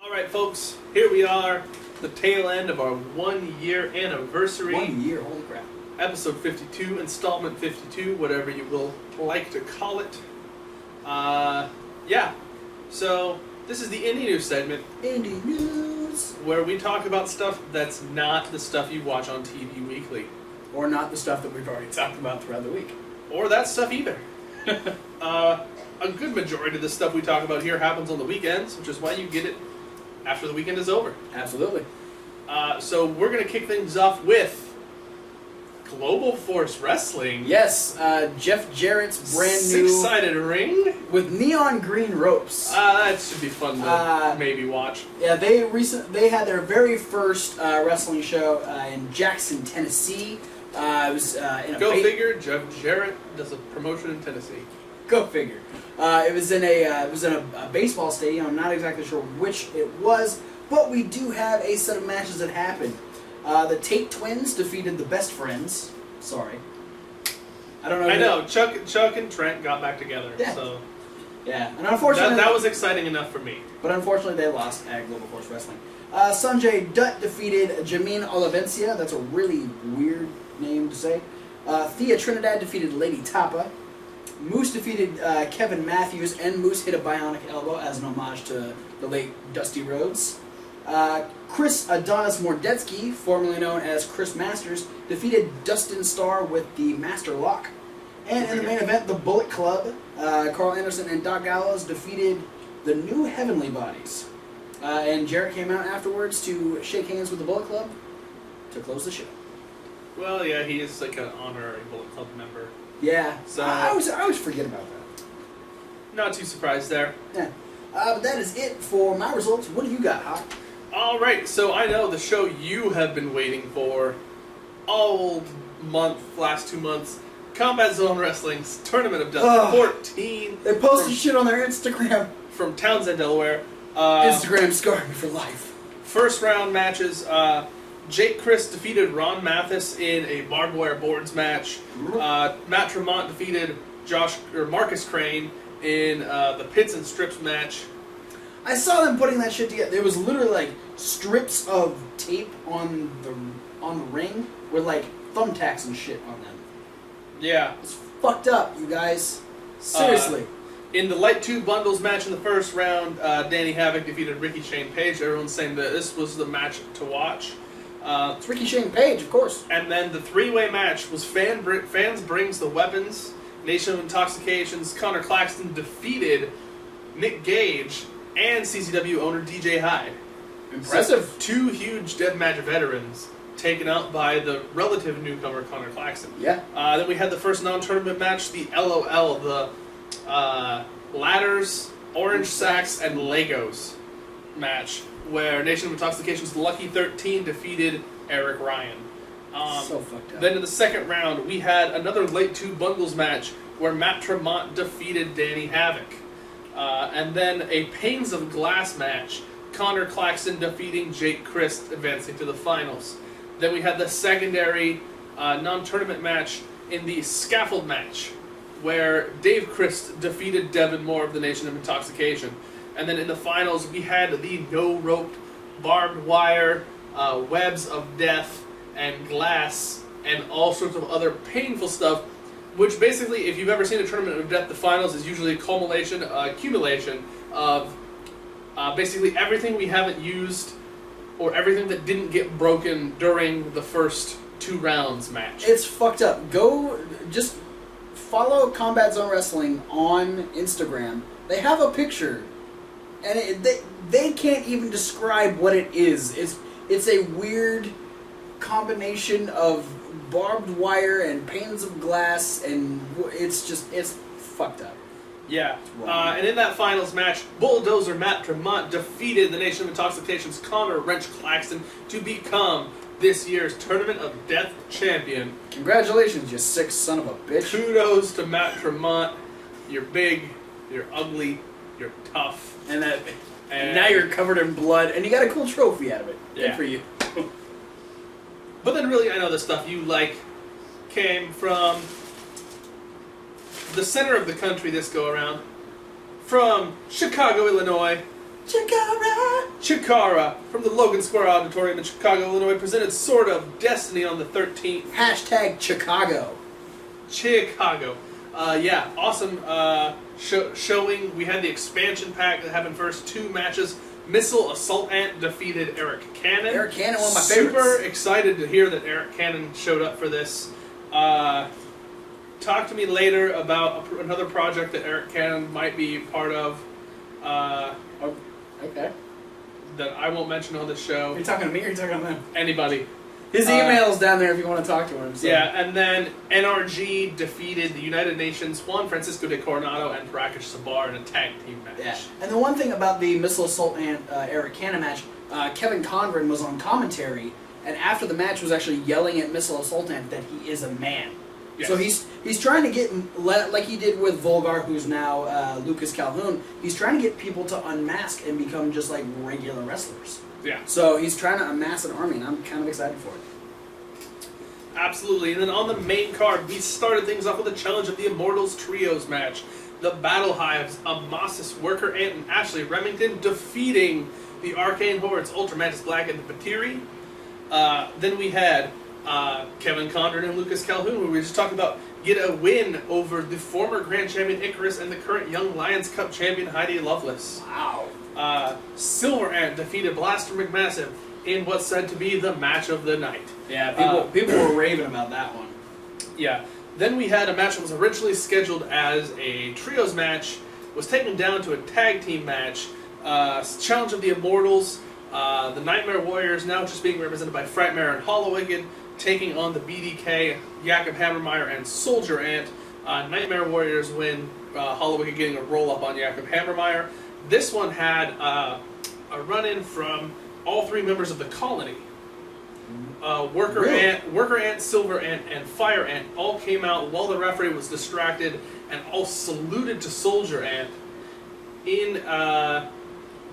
Alright folks, here we are, the tail end of our 1 year anniversary. 1 year, holy crap. Episode 52, installment 52, whatever you will like to call it. Yeah, so this is the Indie News segment. Indie News! Where we talk about stuff that's not the stuff you watch on TV weekly. Or not the stuff that we've already talked about throughout the week. Or that stuff either. A good majority of the stuff we talk about here happens on the weekends, which is why you get it after the weekend is over. Absolutely. So we're going to kick things off with Global Force Wrestling. Yes, Jeff Jarrett's brand new... Six-sided ring? With neon green ropes. That should be fun to maybe watch. Yeah, they had their very first wrestling show in Jackson, Tennessee. It was in a... Go figure, Jeff Jarrett does a promotion in Tennessee. Go figure. It was in a baseball stadium. I'm not exactly sure which it was, but we do have a set of matches that happened. The Tate twins defeated the Best Friends. Sorry, I don't know. I know Chuck and Trent got back together. Yeah. So yeah, and unfortunately that was exciting enough for me. But unfortunately, they lost at Global Force Wrestling. Sanjay Dutt defeated Jamin Olivencia. That's a really weird name to say. Thea Trinidad defeated Lady Tapa. Moose defeated Kevin Matthews, and Moose hit a bionic elbow as an homage to the late Dusty Rhodes. Chris Adonis Mordetsky, formerly known as Chris Masters, defeated Dustin Starr with the Master Lock. And in the main event, the Bullet Club, Carl Anderson and Doc Gallows defeated the New Heavenly Bodies. And Jarrett came out afterwards to shake hands with the Bullet Club to close the show. Well, yeah, he is like an honorary Bullet Club member. Yeah, so I always forget about that. Not too surprised there. Yeah, but that is it for my results. What do you got, Hawk? All right, so I know the show you have been waiting for all month, last 2 months, Combat Zone Wrestling's Tournament of Death 14. They posted shit on their Instagram. From Townsend, Delaware. Instagram scarred me for life. First round matches. Jake Christ defeated Ron Mathis in a barbed wire boards match. Matt Tremont defeated Marcus Crane in the Pits and Strips match. I saw them putting that shit together. There was literally like strips of tape on the ring with like thumbtacks and shit on them. Yeah, it's fucked up, you guys. Seriously. In the Light 2 Bundles match in the first round, Danny Havoc defeated Ricky Shane Page. Everyone's saying that this was the match to watch. It's Ricky Shane Page, of course. And then the three-way match was Fans Brings the Weapons. Nation of Intoxication's Connor Claxton defeated Nick Gage and CCW owner DJ Hyde. Impressive. So, two huge deathmatch veterans taken out by the relative newcomer Connor Claxton. Yeah. Then we had the first non-tournament match, the LOL, the Ladders, Orange Sacks, and Legos match, where Nation of Intoxication's Lucky 13 defeated Eric Ryan. So fucked up. Then in the second round, we had another Late 2 Bundles match where Matt Tremont defeated Danny Havoc. And then a Panes of Glass match, Connor Claxton defeating Jake Christ, advancing to the finals. Then we had the secondary non-tournament match in the Scaffold match, where Dave Christ defeated Devin Moore of the Nation of Intoxication. And then in the finals, we had the no-rope, barbed wire, webs of death, and glass, and all sorts of other painful stuff, which basically, if you've ever seen a Tournament of Death, the finals is usually a accumulation of basically everything we haven't used, or everything that didn't get broken during the first 2 rounds match. It's fucked up. Go, just follow Combat Zone Wrestling on Instagram. They have a picture, and they can't even describe what it is. It's a weird combination of barbed wire and panes of glass, and it's fucked up. Yeah, and in that finals match, Bulldozer Matt Tremont defeated the Nation of Intoxication's Connor Wrench Claxton to become this year's Tournament of Death champion. Congratulations, you sick son of a bitch. Kudos to Matt Tremont. You're big, you're ugly, you're tough. And now you're covered in blood, and you got a cool trophy out of it. Yeah. Good for you. But then really, I know the stuff you like came from the center of the country this go-around. From Chicago, Illinois, Chikara! Chikara from the Logan Square Auditorium in Chicago, Illinois, presented Sword of Destiny on the 13th. Hashtag Chicago. Chicago. Yeah, awesome showing. We had the expansion pack that happened first. 2 matches. Missile Assault Ant defeated Eric Cannon. Eric Cannon, one of my favorites. Super excited to hear that Eric Cannon showed up for this. Talk to me later about another project that Eric Cannon might be part of. Okay. That I won't mention on the show. Are you talking to me or are you talking to them? Anybody. His email's down there if you want to talk to him. So. Yeah, and then NRG defeated the United Nations, Juan Francisco de Coronado, and Rakesh Sabar in a tag team match. Yeah. And the one thing about the Missile Assault and Eric Cannon match, Kevin Conran was on commentary, and after the match was actually yelling at Missile Assault Ant that he is a man. Yes. So he's trying to get, like he did with Volgar, who's now Lucas Calhoun, he's trying to get people to unmask and become just like regular wrestlers. Yeah. So he's trying to amass an army, and I'm kind of excited for it. Absolutely. And then on the main card, we started things off with a challenge of the Immortals Trios match. The Battle Hives, Amasis, Worker Ant, and Ashley Remington defeating the Arcane Hordes, Ultramantis Black, and the Patiri. Then we had Kevin Condren and Lucas Calhoun, who we were just talking about, get a win over the former Grand Champion Icarus and the current Young Lions Cup champion Heidi Lovelace. Wow. Silver Ant defeated Blaster McMassive in what's said to be the match of the night. Yeah, people were raving about that one. Yeah. Then we had a match that was originally scheduled as a trios match, was taken down to a tag team match. Challenge of the Immortals, the Nightmare Warriors now just being represented by Frightmare and Hollowwicked, taking on the BDK, Jakob Hammermeyer, and Soldier Ant. Nightmare Warriors win, Hollowwicked getting a roll-up on Jakob Hammermeyer. This one had a run-in from all 3 members of the Colony. Worker Ant, Silver Ant, and Fire Ant all came out while the referee was distracted and all saluted to Soldier Ant in a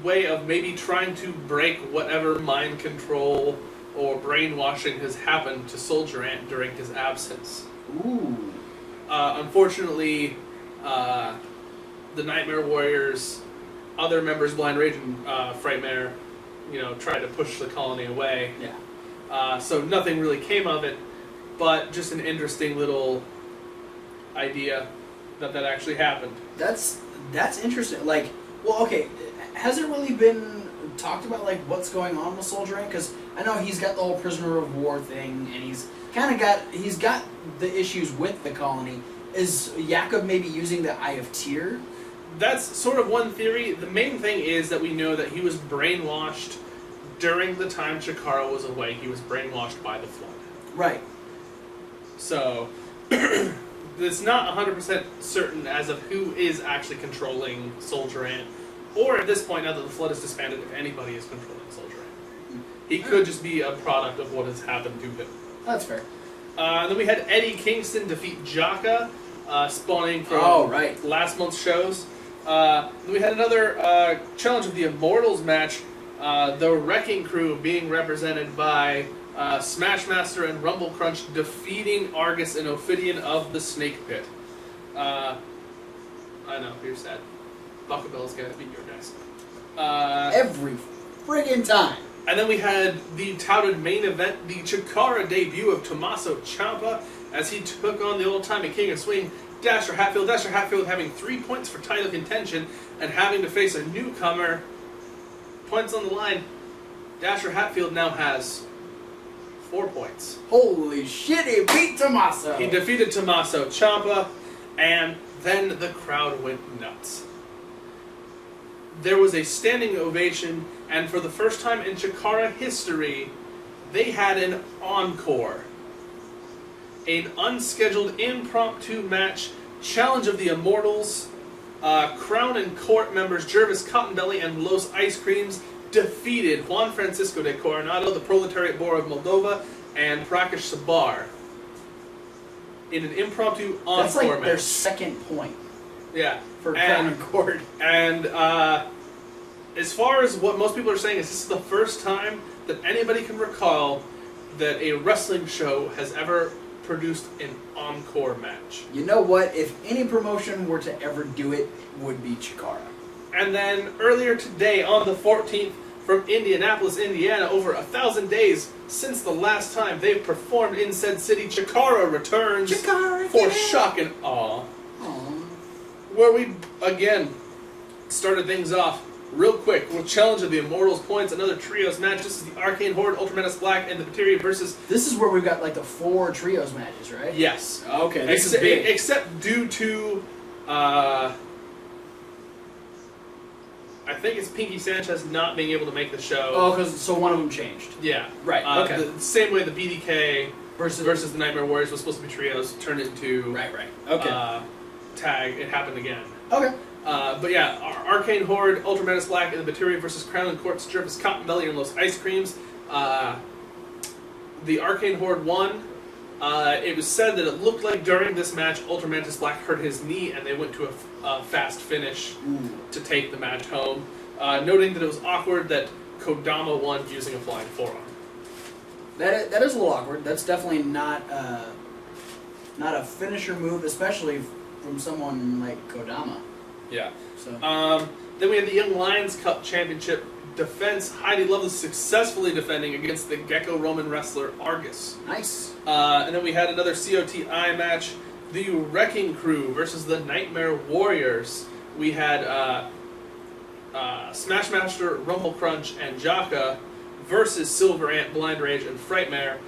way of maybe trying to break whatever mind control or brainwashing has happened to Soldier Ant during his absence. Ooh. Unfortunately, the Nightmare Warriors, other members, Blind Rage and Frightmare, tried to push the Colony away. Yeah. So nothing really came of it, but just an interesting little idea that actually happened. That's interesting. Like, well, okay, has it really been talked about, like, what's going on with Soldier Ant? Because I know he's got the whole prisoner of war thing, and he's got the issues with the Colony. Is Jakob maybe using the Eye of Tyr? That's sort of one theory. The main thing is that we know that he was brainwashed during the time Chikara was away. He was brainwashed by the Flood. Right. So, it's not 100% certain as of who is actually controlling Soldier Ant, or at this point, now that the Flood is disbanded, if anybody is controlling Soldier Ant. He could just be a product of what has happened to him. That's fair. Then we had Eddie Kingston defeat Jaka, spawning from last month's shows. Then we had another Challenge of the Immortals match, the Wrecking Crew being represented by Smashmaster and Rumble Crunch defeating Argus and Ophidian of the Snake Pit. I know, you're sad. Buckabell's gonna beat your guys. Every friggin' time. And then we had the touted main event, the Chikara debut of Tommaso Ciampa, as he took on the old-timey King of Swing, Dasher Hatfield. Dasher Hatfield having 3 points for title contention and having to face a newcomer. Points on the line. Dasher Hatfield now has 4 points. Holy shit, he beat Tommaso! He defeated Tommaso Ciampa, and then the crowd went nuts. There was a standing ovation, and for the first time in Chikara history, they had an encore. An unscheduled impromptu match, Challenge of the Immortals, Crown and Court members Jervis Cottonbelly and Los Ice Creams defeated Juan Francisco de Coronado, the Proletariat Boar of Moldova, and Rakesh Sabar in an impromptu encore match. That's like their second point. Yeah. For Crown and Court. And as far as what most people are saying, is this is the first time that anybody can recall that a wrestling show has ever produced an encore match. You know what? If any promotion were to ever do it, it would be Chikara. And then earlier today, on the 14th, from Indianapolis, Indiana, over 1,000 days since the last time they've performed in said city, Chikara returns for shock and awe. Where we, again, started things off real quick with Challenge of the Immortals points, another trios match. This is the Arcane Horde, Ultramanus Black, and the Materia versus... This is where we've got like the 4 trios matches, right? Yes. Okay, this is big. Except due to... I think it's Pinky Sanchez not being able to make the show. Oh, so one of them changed. Yeah. Right, okay. The same way the BDK versus the Nightmare Warriors was supposed to be trios, turned into... Right. Okay. Tag. It happened again. Okay. But yeah, Arcane Horde, Ultramanus Black, and the Materia versus Crown and Court, Jervis Cotton Belly, and Los Ice Creams. The Arcane Horde won. It was said that it looked like during this match, Ultramantis Black hurt his knee, and they went to a fast finish to take the match home. Noting that it was awkward that Kodama won using a flying forearm. That is a little awkward. That's definitely not a finisher move, especially from someone like Kodama. Yeah. So. Then we have the Young Lions Cup Championship defense. Heidi Lovelace successfully defending against the Gecko-Roman wrestler Argus. Nice. And then we had another COTI match. The Wrecking Crew versus the Nightmare Warriors. We had Smashmaster, Rumble Crunch, and Jaka versus Silver Ant, Blind Rage, and Frightmare.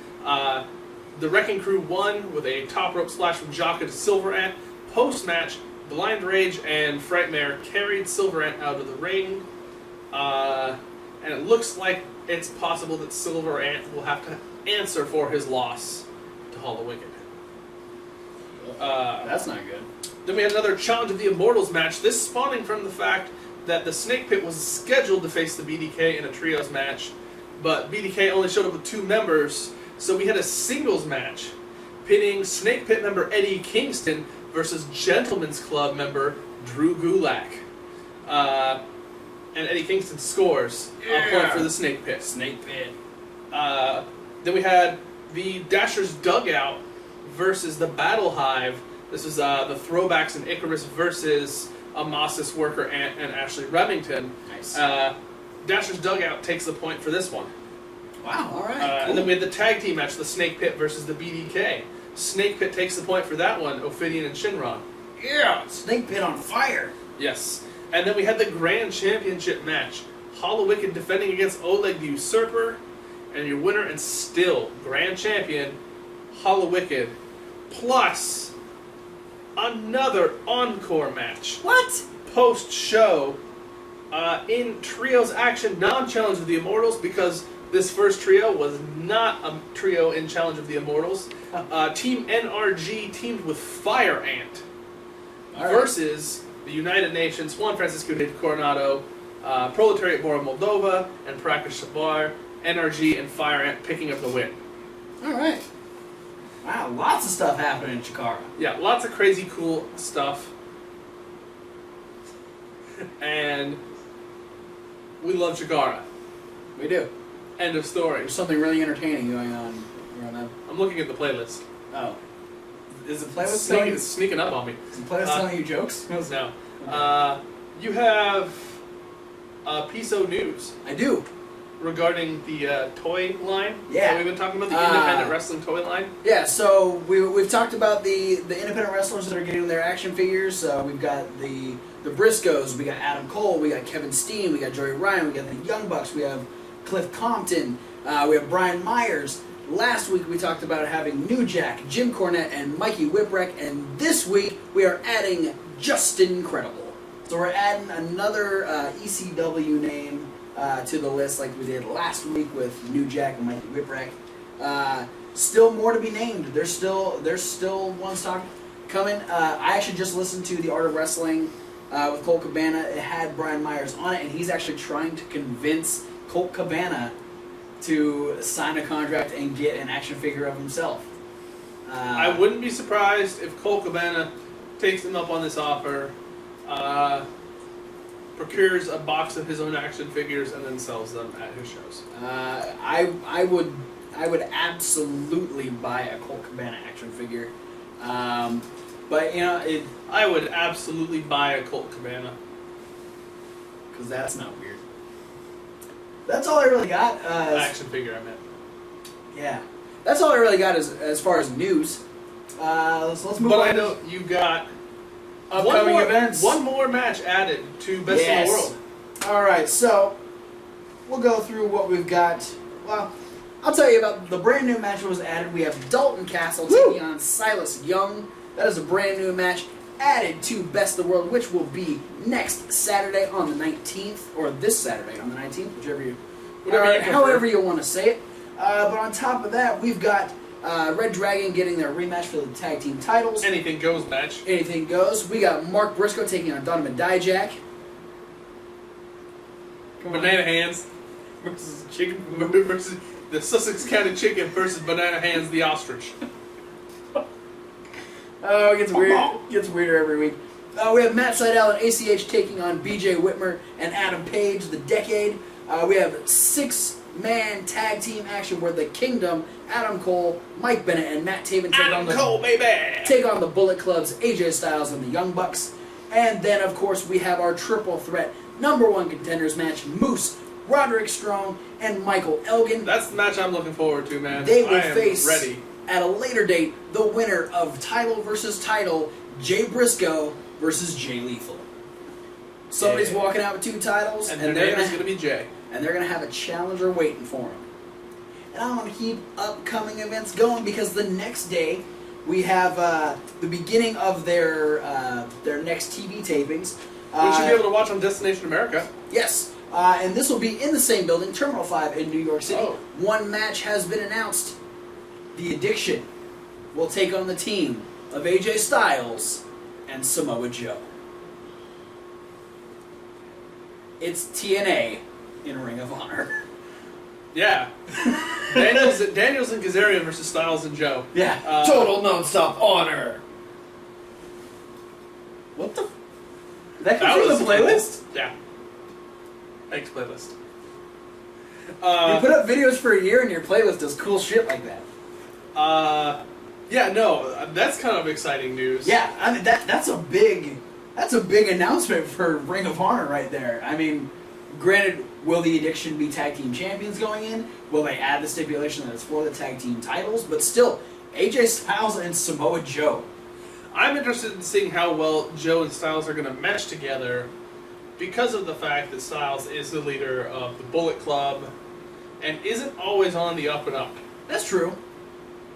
The Wrecking Crew won with a top rope splash from Jaka to Silver Ant. Post-match, Blind Rage and Frightmare carried Silver Ant out of the ring. And it looks like it's possible that Silver Ant will have to answer for his loss to Hall of Wicked. That's not good. Then we had another Challenge of the Immortals match, this spawning from the fact that the Snake Pit was scheduled to face the BDK in a trios match, but BDK only showed up with 2 members, so we had a singles match pitting Snake Pit member Eddie Kingston versus Gentleman's Club member Drew Gulak. And Eddie Kingston scores a point for the Snake Pit. Snake Pit. Then we had the Dasher's Dugout versus the Battle Hive. This was the Throwbacks and Icarus versus Amasis Worker and Ashley Remington. Nice. Dasher's Dugout takes the point for this one. Wow, alright. Cool. And then we had the tag team match, the Snake Pit versus the BDK. Snake Pit takes the point for that one, Ophidian and Shinron. Yeah, Snake Pit on fire. Yes. And then we had the Grand Championship match. Hall of Wicked defending against Oleg the Usurper. And your winner and still Grand Champion, Hall of Wicked. Plus, another encore match. What? Post-show, in Trios action, non-Challenge of the Immortals, because this first trio was not a trio in Challenge of the Immortals. Team NRG teamed with Fire Ant versus the United Nations, Juan Francisco de Coronado, Proletariat Bora Moldova, and Prakash Sabar. NRG and Fire Ant picking up the win. Alright. Wow, lots of stuff happening in Chikara. Yeah, lots of crazy cool stuff. And we love Chikara. We do. End of story. There's something really entertaining going on right now. I'm looking at the playlist. Oh. Is the playlist sneaking up on me? Is the playlist telling you jokes? No. Okay. You have Piso News. I do. Regarding the toy line. Yeah. So we've been talking about the independent wrestling toy line. Yeah, so we've talked about the independent wrestlers that are getting their action figures. We've got the Briscoes, we got Adam Cole, we got Kevin Steen, we got Joey Ryan, we got the Young Bucks, we have Cliff Compton, we have Brian Myers. Last week we talked about having New Jack, Jim Cornette, and Mikey Whipwreck, and this week we are adding Justin Credible. So we're adding another ECW name to the list like we did last week with New Jack and Mikey Whipwreck. Still more to be named. There's still ones coming. I actually just listened to The Art of Wrestling with Colt Cabana. It had Brian Myers on it, and he's actually trying to convince Colt Cabana to sign a contract and get an action figure of himself. I wouldn't be surprised if Colt Cabana takes him up on this offer, procures a box of his own action figures, and then sells them at his shows. I would absolutely buy a Colt Cabana action figure, but you know I would absolutely buy a Colt Cabana. because that's not weird. That's all I really got. Action figure, I meant. Yeah. That's all I really got as far as news. Let's move on. But I know you got Upcoming events. One more match added to Best in the World. Alright, so we'll go through what we've got. Well, I'll tell you about the brand new match that was added. We have Dalton Castle taking on Silas Young. That is a brand new match added to Best of the World, which will be next Saturday on the 19th, or this Saturday on the 19th, however you want to say it. But on top of that, we've got Red Dragon getting their rematch for the tag team titles. Anything goes match. Anything goes. We got Mark Briscoe taking on Donovan Dijak. Banana Hands versus Chicken versus the Sussex County Chicken versus Banana Hands the Ostrich. Oh, it gets weird. It gets weirder every week. We have Matt Sydal and ACH taking on BJ Whitmer and Adam Page, the Decade. We have 6-man tag team action where the Kingdom, Adam Cole, Mike Bennett, and Matt Taven take on the Bullet Club's AJ Styles and the Young Bucks. And then, of course, we have our triple threat #1 contenders match: Moose, Roderick Strong, and Michael Elgin. That's the match I'm looking forward to, man. They will I am face, ready. at a later date, the winner of title versus title, Jay Briscoe versus Jay Lethal. Somebody's walking out with 2 titles, and their name is going to be Jay. And they're going to have a challenger waiting for them. And I want to keep upcoming events going because the next day we have the beginning of their next TV tapings. We should be able to watch on Destination America. Yes. And this will be in the same building, Terminal 5 in New York City. Oh. One match has been announced. The Addiction will take on the team of AJ Styles and Samoa Joe. It's TNA in Ring of Honor. Yeah. Daniels and Kazarian versus Styles and Joe. Yeah. Total non-stop honor. What the? That comes from the playlist? Yeah. Thanks, playlist. You put up videos for a year and your playlist does cool shit like that. Yeah, no, that's kind of exciting news. Yeah, I mean that's a big announcement for Ring of Honor right there. I mean, granted, will the Addiction be tag team champions going in? Will they add the stipulation that it's for the tag team titles? But still, AJ Styles and Samoa Joe. I'm interested in seeing how well Joe and Styles are going to mesh together because of the fact that Styles is the leader of the Bullet Club and isn't always on the up and up. That's true.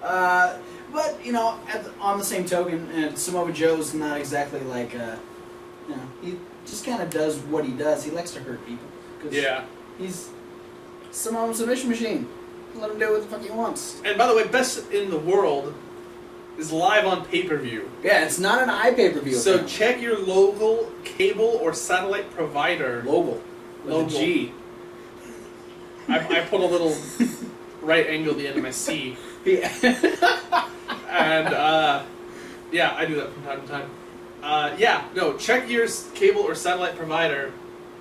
But, you know, on the same token, Samoa Joe's not exactly like, he just kind of does what he does. He likes to hurt people. Yeah. He's Samoa's submission machine. Let him do what the fuck he wants. And by the way, Best in the World is live on pay-per-view. Yeah, it's not an iPay-per-view. So check your local cable or satellite provider. Local. With a G. I put a little right angle at the end of my C. Yeah. And, yeah, I do that from time to time. Check your cable or satellite provider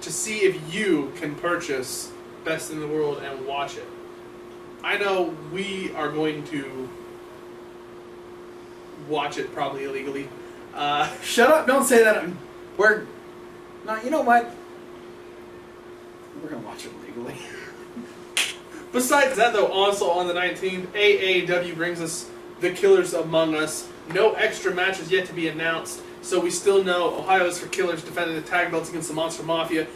to see if you can purchase Best in the World and watch it. I know we are going to watch it probably illegally. Shut up, don't say that. You know what? We're going to watch it illegally. Besides that, though, also on the 19th, AAW brings us The Killers Among Us. No extra matches yet to be announced, so we still know Ohio is for Killers defending the tag belts against the Monster Mafia,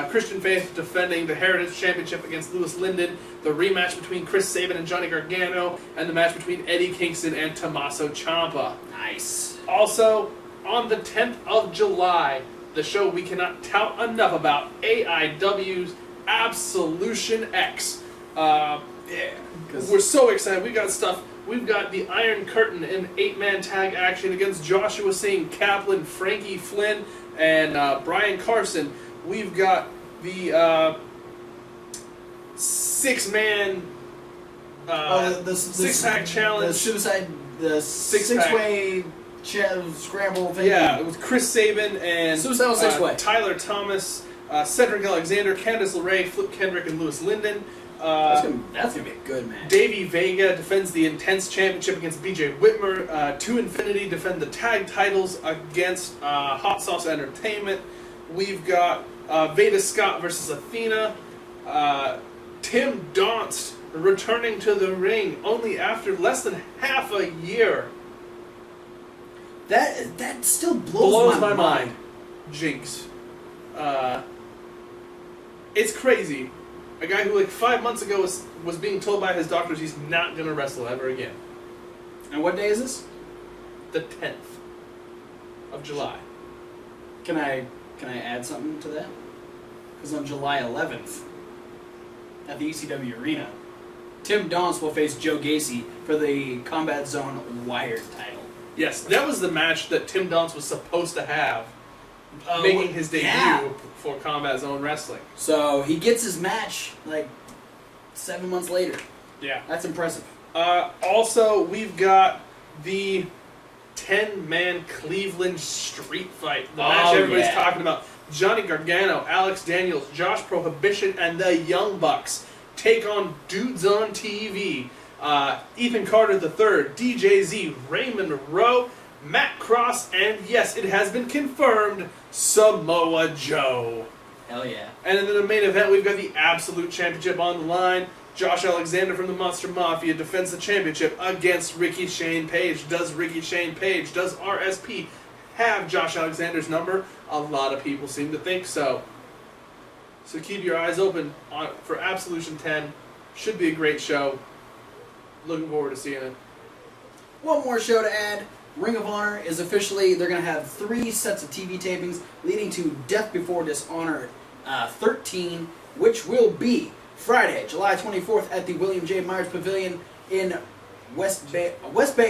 Christian Faith defending the Heritage Championship against Lewis Linden, the rematch between Chris Sabin and Johnny Gargano, and the match between Eddie Kingston and Tommaso Ciampa. Nice. Also, on the 10th of July, the show we cannot tout enough about, AIW's Absolution X. We're so excited. We got stuff. We've got the Iron Curtain in 8-man tag action against Joshua Singh, Kaplan, Frankie Flynn, and Brian Carson. We've got the 6-man the six-pack challenge. The six-way scramble thing. Yeah, with Chris Sabin and Suicidal Six-Way. Tyler Thomas, Cedric Alexander, Candice LeRae, Flip Kendrick, and Lewis Linden. That's gonna be a good match. Davey Vega defends the Intense Championship against BJ Whitmer. To Infinity defend the tag titles against Hot Sauce Entertainment. we've got Veda Scott versus Athena. Tim Donst returning to the ring only after less than half a year. That still blows my mind. Jinx. It's crazy. A guy who, like, 5 months ago was being told by his doctors he's not going to wrestle ever again. And what day is this? The 10th of July. Can I add something to that? Because on July 11th, at the ECW Arena, Tim Donst will face Joe Gacy for the Combat Zone Wired title. Yes, that was the match that Tim Donst was supposed to have, making his debut for Combat Zone Wrestling. So he gets his match like 7 months later. Yeah. That's impressive. Also, we've got the 10-man Cleveland street fight. The match everybody's talking about. Johnny Gargano, Alex Daniels, Josh Prohibition, and the Young Bucks take on Dudes on TV. Ethan Carter III, DJ Z, Raymond Rowe, Matt Cross, and yes, it has been confirmed, Samoa Joe. Hell yeah. And in the main event, we've got the Absolute Championship on the line. Josh Alexander from the Monster Mafia defends the championship against Ricky Shane Page. Does RSP have Josh Alexander's number? A lot of people seem to think so. So keep your eyes open for Absolution 10. Should be a great show. Looking forward to seeing it. One more show to add. Ring of Honor is officially, they're going to have 3 sets of TV tapings leading to Death Before Dishonor 13, which will be Friday, July 24th at the William J. Myers Pavilion in West Bay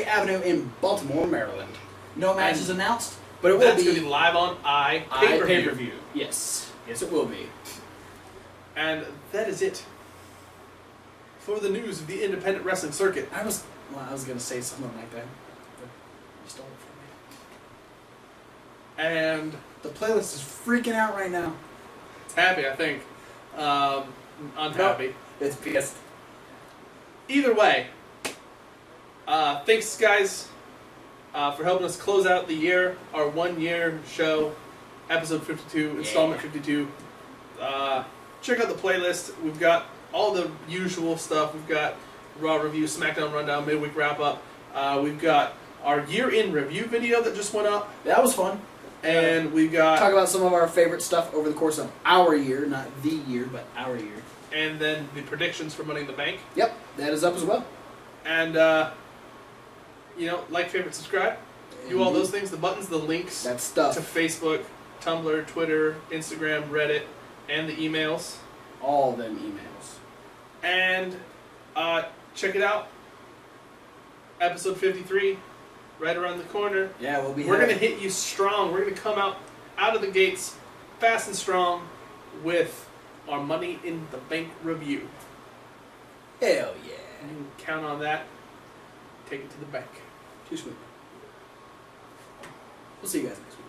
Avenue in Baltimore, Maryland. No matches announced, but it will be... That's going to be live on iPay-per-view. Yes. Yes, it will be. And that is it for the news of the independent wrestling circuit. I was going to say something like that. You stole it from me. And the playlist is freaking out right now. It's happy, I think. Unhappy. No, it's pissed. Either way, thanks guys for helping us close out the year, our 1-year show, episode 52, installment 52. Check out the playlist. We've got all the usual stuff. We've got Raw review, SmackDown rundown, midweek wrap up. We've got our year in review video that just went up. That was fun. And we got... Talk about some of our favorite stuff over the course of our year, not the year, but our year. And then the predictions for Money in the Bank. Yep, that is up as well. And, like, favorite, subscribe. Do all those things, the buttons, the links. That stuff. To Facebook, Tumblr, Twitter, Instagram, Reddit, and the emails. All them emails. And check it out. Episode 53. Right around the corner. Yeah, we're going to hit you strong. We're going to come out of the gates fast and strong with our Money in the Bank review. Hell yeah. And you can count on that. Take it to the bank. Too sweet. We'll see you guys next week.